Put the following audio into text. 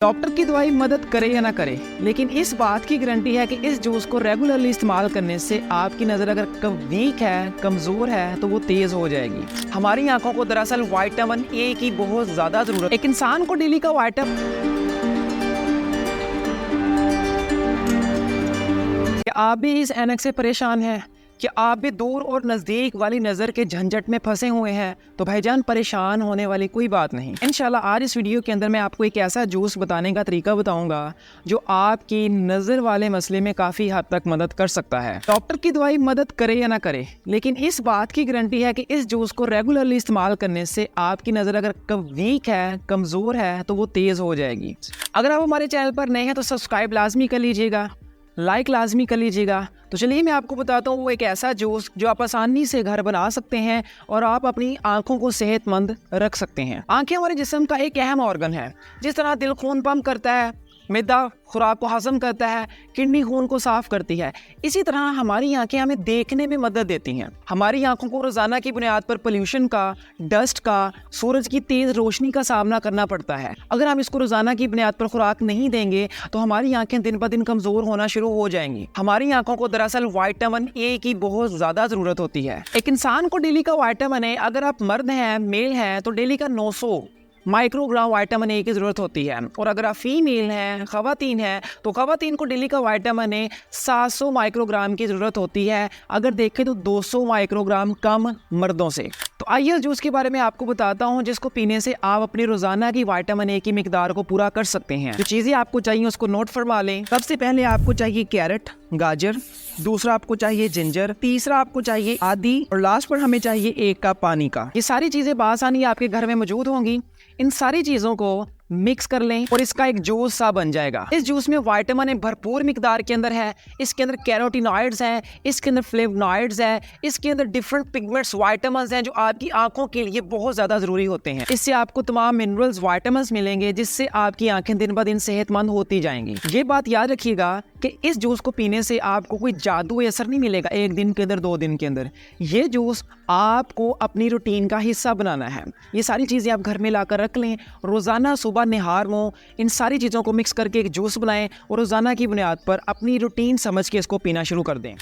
Doctor की दवाई मदद करे या ना करे, लेकिन इस बात की गारंटी है कि इस जूस को रेगुलरली इस्तेमाल करने से आपकी नज़र अगर वीक है, कमज़ोर है, तो वो तेज़ हो जाएगी। हमारी आंखों को दरअसल विटामिन ए की बहुत ज़्यादा ज़रूरत है। एक इंसान को डेली का क्या आप भी इस ऐनक से परेशान हैं? क्या आप भी दूर और नज़दीक वाली नज़र के झंझट में फंसे हुए हैं? तो भाईजान, परेशान होने वाली कोई बात नहीं। इंशाल्लाह आज इस वीडियो के अंदर मैं आपको एक ऐसा जूस बताने का तरीका बताऊंगा जो आपकी नज़र वाले मसले में काफ़ी हद तक मदद कर सकता है। डॉक्टर की दवाई मदद करे या ना करे, लेकिन इस बात की गारंटी है कि इस जूस को रेगुलरली इस्तेमाल करने से आपकी नज़र अगर वीक है, कमज़ोर है, तो वो तेज़ हो जाएगी। अगर आप हमारे चैनल पर नए हैं तो सब्सक्राइब लाजमी कर लीजिएगा, लाइक लाजमी कर लीजिएगा। तो चलिए मैं आपको बताता हूँ वो एक ऐसा जूस जो आप आसानी से घर बना सकते हैं और आप अपनी आंखों को सेहतमंद रख सकते हैं। आंखें हमारे जिस्म का एक अहम ऑर्गन है। जिस तरह दिल खून पंप करता है, मैदा खुराक को हजम करता है, किडनी खून को साफ करती है, इसी तरह हमारी आंखें हमें देखने में मदद देती हैं। हमारी आंखों को रोजाना की बुनियाद पर पोल्यूशन का, डस्ट का, सूरज की तेज रोशनी का सामना करना पड़ता है। अगर हम इसको रोजाना की बुनियाद पर खुराक नहीं देंगे तो हमारी आंखें दिन ब दिन कमजोर होना शुरू हो जाएंगी। हमारी आंखों को दरअसल विटामिन ए की बहुत ज्यादा जरूरत होती है। एक इंसान को डेली का विटामिन ए, अगर आप मर्द हैं, मेल हैं, तो डेली का 900 माइक्रोग्राम विटामिन ए की ज़रूरत होती है। और अगर आप फीमेल हैं, ख़वातीन हैं, तो ख़वातीन को डेली का विटामिन ए 700 माइक्रोग्राम की ज़रूरत होती है। अगर देखें तो 200 माइक्रोग्राम कम मर्दों से। तो आइए जूस के बारे में आपको बताता हूँ जिसको पीने से आप अपनी रोज़ाना की विटामिन ए की मिकदार को पूरा कर सकते हैं। जो चीज़ें आपको चाहिए उसको नोट फरमा लें। सबसे पहले आपको चाहिए कैरेट, गाजर, दूसरा आपको चाहिए जिंजर, तीसरा आपको चाहिए आदी, और लास्ट पर हमें चाहिए 1 कप पानी का। ये सारी चीज़ें बासानी आपके घर में मौजूद होंगी। इन सारी चीज़ों को मिक्स कर लें और इसका एक जूस सा बन जाएगा। इस जूस में विटामिन ए भरपूर मिकदार के अंदर है। इसके अंदर कैरोटीनॉइड्स हैं, इसके अंदर फ्लेवोनॉइड्स हैं, इसके अंदर डिफरेंट पिगमेंट्स, विटामिन्स हैं जो आपकी आंखों के लिए बहुत ज़्यादा ज़रूरी होते हैं। इससे आपको तमाम मिनरल्स, विटामिन्स मिलेंगे जिससे आपकी आंखें दिन ब दिन सेहतमंद होती जाएंगी। ये बात याद रखिएगा कि इस जूस को पीने से आपको कोई जादू असर नहीं मिलेगा 1 दिन के अंदर, 2 दिन के अंदर। ये जूस आपको अपनी रूटीन का हिस्सा बनाना है। ये सारी चीज़ें आप घर में लाकर रख लें। रोज़ाना सुबह निहार में इन सारी चीज़ों को मिक्स करके एक जूस बनाएं और रोज़ाना की बुनियाद पर अपनी रूटीन समझ के इसको पीना शुरू कर दें।